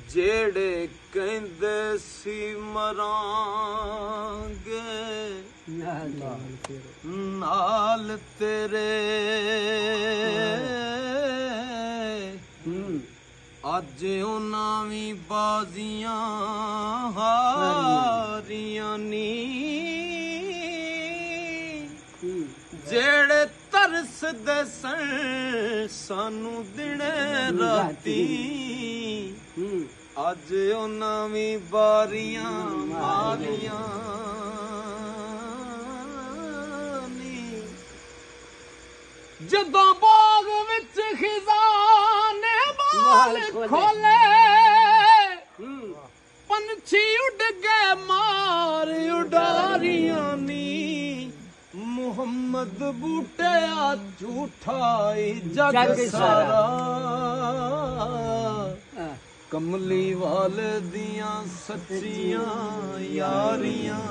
ਜਿਹੜੇ ਕਹਿੰਦੇ ਸੀ ਮਰਾਂਗੇ ਨਾਲ ਤੇਰੇ ਅੱਜ ਉਹਨਾਂ ਵੀ ਬਾਜ਼ੀਆਂ ਹਾਰੀਆਂ ਨੀ ਜਿਹੜੇ ਤਰਸਦੇ ਸਨ ਸਾਨੂੰ ਦਿਨੇ ਰਾਤੀ ਅੱਜ ਉਹਨਾਂ ਵੀ ਬਾਰੀਆਂ ਮਾਰੀਆਂ ਨੀ ਜਦੋਂ ਬਾਗ ਵਿੱਚ ਖਜ਼ਾਨੇ ਬਾਲ ਖੋਲੇ ਪੰਛੀ ਉੱਡ ਗਏ ਮਾਰ ਉਡਾਰੀਆਂ ਨੀ ਮੁਹੰਮਦ ਬੂਟਿਆ ਝੂਠਾ ਜਗ ਸਾਰਾ ਕਮਲੀ ਵਾਲੇ ਦੀਆਂ ਸੱਚੀਆਂ ਯਾਰੀਆਂ